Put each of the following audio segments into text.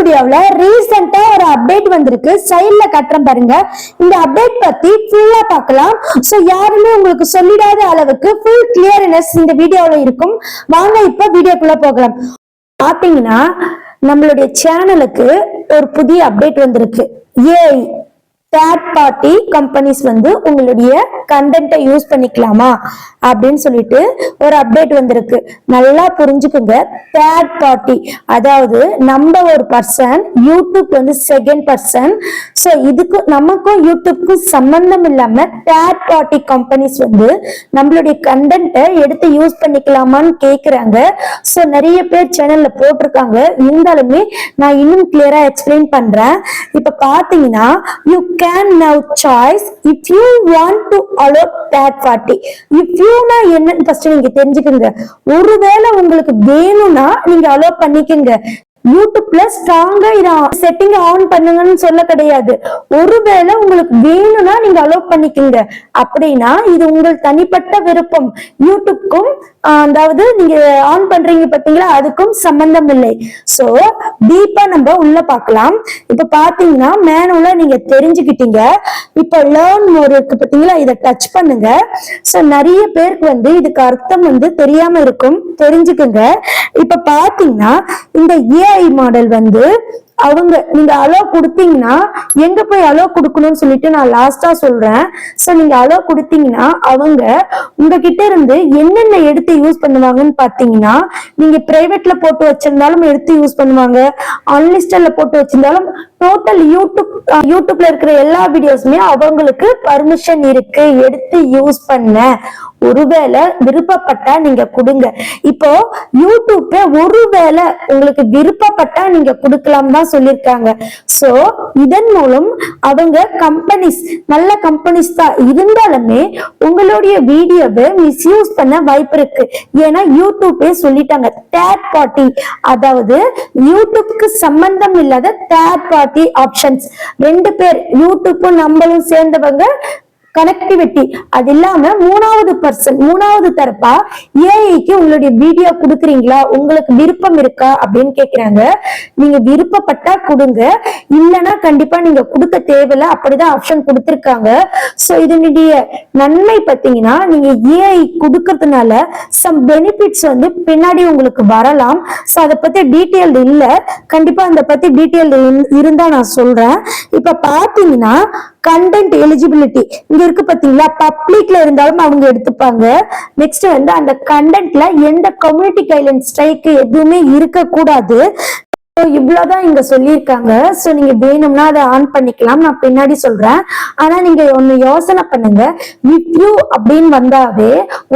ஸ்டுடியோல ரீசெண்டா ஒரு அப்டேட் வந்திருக்கு. சைடுல கட்டுறேன் பாருங்க. இந்த அப்டேட் பத்தி ஃபுல்லா பார்க்கலாம். சோ யாருமே உங்களுக்கு சொல்லிடாத அளவுக்கு ஃபுல் கிளியர்னஸ் இந்த வீடியோல இருக்கும். வாங்க இப்ப வீடியோக்குள்ள போகலாம். பாத்தீங்கன்னா நம்மளுடைய சேனலுக்கு ஒரு புதிய அப்டேட் வந்திருக்கு. ஏஐ தேர்ட் பார்ட்டி கம்பெனிஸ் வந்து உங்களுடைய கண்டென்ட்டை யூஸ் பண்ணிக்கலாமா அப்படின்னு சொல்லிட்டு ஒரு அப்டேட் வந்திருக்கு. நல்லா புரிஞ்சுக்குங்க. தேர்ட் பார்ட்டி அதாவது நம்ம ஒரு பர்சன், யூடியூப் வந்து செகண்ட் பர்சன். ஸோ இதுக்கு நமக்கும் யூடியூப்க்கும் சம்பந்தம் இல்லாம தேர்ட் பார்ட்டி கம்பெனிஸ் வந்து நம்மளுடைய கண்டென்ட்டை எடுத்து யூஸ் பண்ணிக்கலாமான்னு கேக்குறாங்க. ஸோ நிறைய பேர் சேனல்ல போட்டிருக்காங்க. இருந்தாலுமே நான் இன்னும் கிளியரா எக்ஸ்பிளைன் பண்றேன். இப்ப பாத்தீங்கன்னா you can now choice if you want to allow third party. if you னா என்னன்னு ஃபர்ஸ்ட் நீங்க தெரிஞ்சுக்கங்க. ஒருவேளை உங்களுக்கு வேணும்னா நீங்க அலோ பண்ணிக்கங்க. யூடியூப்ல ஸ்ட்ராங்கா இத செட்டிங் ஆன் பண்ணுங்கன்னு சொல்ல கிடையாது. ஒருவேளை உங்களுக்கு வேணும்னா நீங்க அலோ பண்ணிக்கங்க. அப்படின்னா இது உங்கள் தனிப்பட்ட விருப்பம். யூடியூப்க்கும் அதாவது நீங்க ஆன் பண்றீங்க பாத்தீங்களா, அதுக்கும் சம்பந்தம் இல்லை. சோ டீப்பா நம்ம உள்ள பார்க்கலாம். இப்ப பாத்தீங்கன்னா மேனுவலா நீங்க தெரிஞ்சுக்கிட்டீங்க. இப்ப லேர்ன் மோர் இருக்கு பாத்தீங்களா, இதை டச் பண்ணுங்க. சோ நிறைய பேருக்கு வந்து இதுக்கு அர்த்தம் வந்து தெரியாம இருக்கும், தெரிஞ்சுக்குங்க. இப்ப பாத்தீங்கன்னா இந்த ஏஐ மாடல் வந்து அவங்க நீங்க அலோ கொடுத்தீங்கன்னா எங்க போய் அலோ கொடுக்கணும்னு சொல்லிட்டு நான் லாஸ்டா சொல்றேன். சோ நீங்க அலோ கொடுத்தீங்கன்னா அவங்க உங்ககிட்ட இருந்து என்னென்ன எடுத்து யூஸ் பண்ணுவாங்கன்னு பாத்தீங்கன்னா, நீங்க பிரைவேட்ல போட்டு வச்சிருந்தாலும் எடுத்து யூஸ் பண்ணுவாங்க, அன்லிஸ்டட்ல போட்டு வச்சிருந்தாலும் டோட்டல் யூடியூப்ல இருக்கிற எல்லா வீடியோஸுமே அவங்களுக்கு பர்மிஷன் இருக்கு எடுத்து யூஸ் பண்ண. ஒருவேளை விருப்பப்பட்டா நீங்க கொடுங்க. இப்போ யூடியூப்பே ஒருவேளை உங்களுக்கு விருப்பப்பட்டா நீங்க கொடுக்கலாம் தான் சொல்லியிருக்காங்க. சோ இதன் மூலம் அவங்க கம்பெனிஸ் நல்ல கம்பெனிஸ் தான் இருந்தாலுமே உங்களுடைய வீடியோவை மிஸ்யூஸ் பண்ண வாய்ப்பு இருக்கு. ஏன்னா யூடியூப்பே சொல்லிட்டாங்க தேர்ட் பார்ட்டி, அதாவது யூடியூப்க்கு சம்பந்தம் இல்லாத தேர்ட் பார்ட்டி ஆப்ஷன்ஸ். ரெண்டு பேர் யூடியூப்பும் நம்மளும் சேர்ந்தவங்க கனெக்டிவிட்டி. அது இல்லாம மூணாவது தரப்பா ஏஐக்கு உங்களுடைய வீடியோ கொடுக்குறீங்களா, உங்களுக்கு விருப்பம் இருக்கா அப்படின்னு கேக்குறாங்க. நீங்க விருப்பப்பட்டா கொடுங்க, இல்லைன்னா கண்டிப்பா நீங்க கொடுக்க தேவையில்ல. அப்படிதான் ஆப்ஷன் கொடுத்திருக்காங்க. சோ இதனுடைய நன்மை பாத்தீங்கன்னா, நீங்க ஏஐ கொடுக்கறதுனால சம் பெனிஃபிட்ஸ் வந்து பின்னாடி உங்களுக்கு வரலாம். சோ அதை பத்தி டீட்டெயில் இல்ல, கண்டிப்பா அதை பத்தி டீட்டெயில் இருந்தா நான் சொல்றேன். இப்ப பாத்தீங்கன்னா கண்டென்ட் எலிஜிபிலிட்டி இங்க இருக்கு பாத்தீங்களா, பப்ளிக்ல இருந்தாலும் அவங்க எடுத்துப்பாங்க. நெக்ஸ்ட் வந்து அந்த கண்டென்ட்ல எந்த கம்யூனிட்டி கைட்லைன்ஸ் ஸ்ட்ரைக் எதுவுமே இருக்க கூடாது. இவ்வளவுதான் இங்க சொல்லியிருக்காங்க. சோ நீங்க வேணும்னா அதை ஆன் பண்ணிக்கலாம், நான் பின்னாடி சொல்றேன். ஆனா நீங்க ஒண்ணு யோசனை பண்ணுங்க, வியூ அப்படின்னு வந்தாவே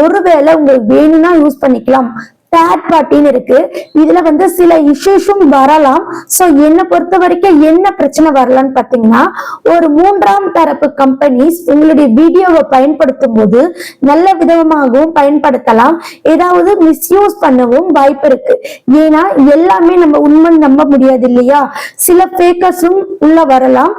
ஒருவேளை உங்களுக்கு வேணும்னா யூஸ் பண்ணிக்கலாம். தேர்ட் பார்ட்டின்னு இருக்கு, இதுல வந்து சில இஷ்யூஸும் வரலாம். சோ என்னை பொறுத்த வரைக்கும் என்ன பிரச்சனை வரலாம்னு பாத்தீங்கன்னா, ஒரு மூன்றாம் தரப்பு கம்பெனிஸ் உங்களுடைய வீடியோவை பயன்படுத்தும் போது நல்ல விதமாகவும் பயன்படுத்தலாம், ஏதாவது மிஸ்யூஸ் பண்ணவும் வாய்ப்பு இருக்கு. ஏன்னா எல்லாமே நம்ம உண்மை நம்ப முடியாது இல்லையா, சில ஃபேக்கர்ஸும் உள்ள வரலாம்.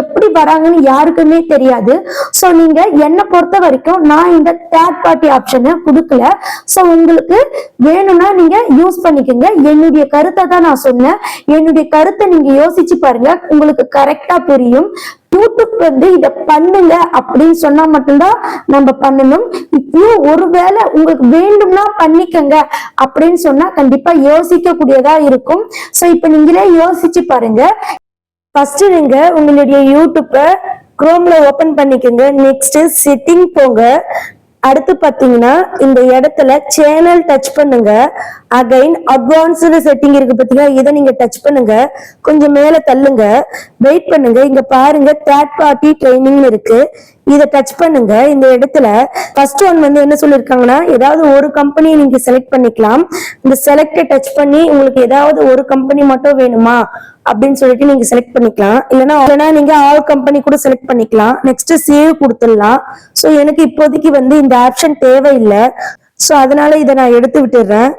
எப்படி வராங்கன்னு யாருக்குமே தெரியாது. சோ நீங்க என்னை பொறுத்த வரைக்கும் நான் இந்த தேர்ட் பார்ட்டி ஆப்ஷனை கொடுக்கல. சோ உங்களுக்கு வேணும்னா நீங்க யூஸ் பண்ணிக்கோங்க. என்னுடைய கருத்தை தான் நான் சொன்னேன். என்னுடைய கருத்தை நீங்க யோசிச்சு பாருங்க, உங்களுக்கு கரெக்டா புரியும். யூடியூப் வந்து இத பண்ணுங்க அப்படின்னு சொன்னா மட்டும்தான் நம்ம பண்ணணும். இப்போ ஒருவேளை உங்களுக்கு வேண்டும்னா பண்ணிக்கங்க அப்படின்னு சொன்னா கண்டிப்பா யோசிக்க கூடியதா இருக்கும். சோ இப்ப நீங்களே யோசிச்சு பாருங்க. ஃபர்ஸ்ட் நீங்க உங்களுடைய யூடியூப்பை குரோம்ல ஓபன் பண்ணிக்கோங்க. நெக்ஸ்ட் செட்டிங் போங்க. அடுத்து பாத்தீங்கன்னா இந்த இடத்துல சேனல் டச் பண்ணுங்க. அகைன் அட்வான்ஸ்டு செட்டிங் இருக்கு பாத்தீங்கன்னா, இதை நீங்க டச் பண்ணுங்க. கொஞ்சம் மேல தள்ளுங்க, வெயிட் பண்ணுங்க. இங்க பாருங்க தேர்ட் பார்ட்டி ட்ரைனிங் இருக்கு, இதை டச் பண்ணுங்க. இந்த இடத்துல ஃபர்ஸ்ட் ஒன் வந்து என்ன சொல்லிருக்காங்கன்னா, ஏதாவது ஒரு கம்பெனி நீங்க செலக்ட் பண்ணிக்கலாம். இந்த செலக்ட டச் பண்ணி உங்களுக்கு ஏதாவது ஒரு கம்பெனி மட்டும் வேணுமா அப்படின்னு சொல்லிட்டு நீங்க செலக்ட் பண்ணிக்கலாம். இல்லைன்னா நீங்க ஆல் கம்பெனி கூட செலக்ட் பண்ணிக்கலாம். நெக்ஸ்ட் சேவ் கொடுத்துடலாம். சோ எனக்கு இப்போதைக்கு வந்து இந்த ஆப்ஷன் தேவையில்லை. சோ அதனால இதை நான் எடுத்து விட்டுடுறேன்.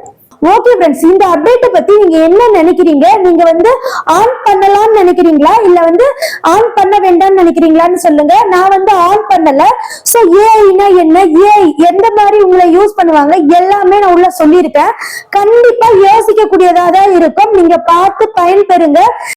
ஓகே ஃப்ரெண்ட்ஸ், இந்த அப்டேட்டை பத்தி நீங்க என்ன நினைக்கிறீங்க? நீங்க வந்து ஆன் பண்ணலாம்னு நினைக்கிறீங்களா இல்ல வந்து ஆன் பண்ண வேண்டாம்னு நினைக்கிறீங்களான்னு சொல்லுங்க. நான் வந்து ஆன் பண்ணல. சோ ஏஐனா என்ன, ஏஐ எந்த மாதிரி உங்களை யூஸ் பண்ணுவாங்க எல்லாமே நான் உள்ள சொல்லியிருக்கேன். கண்டிப்பா யோசிக்க கூடியதா தான் இருக்கும். நீங்க பார்த்து பயன்பெறுங்க.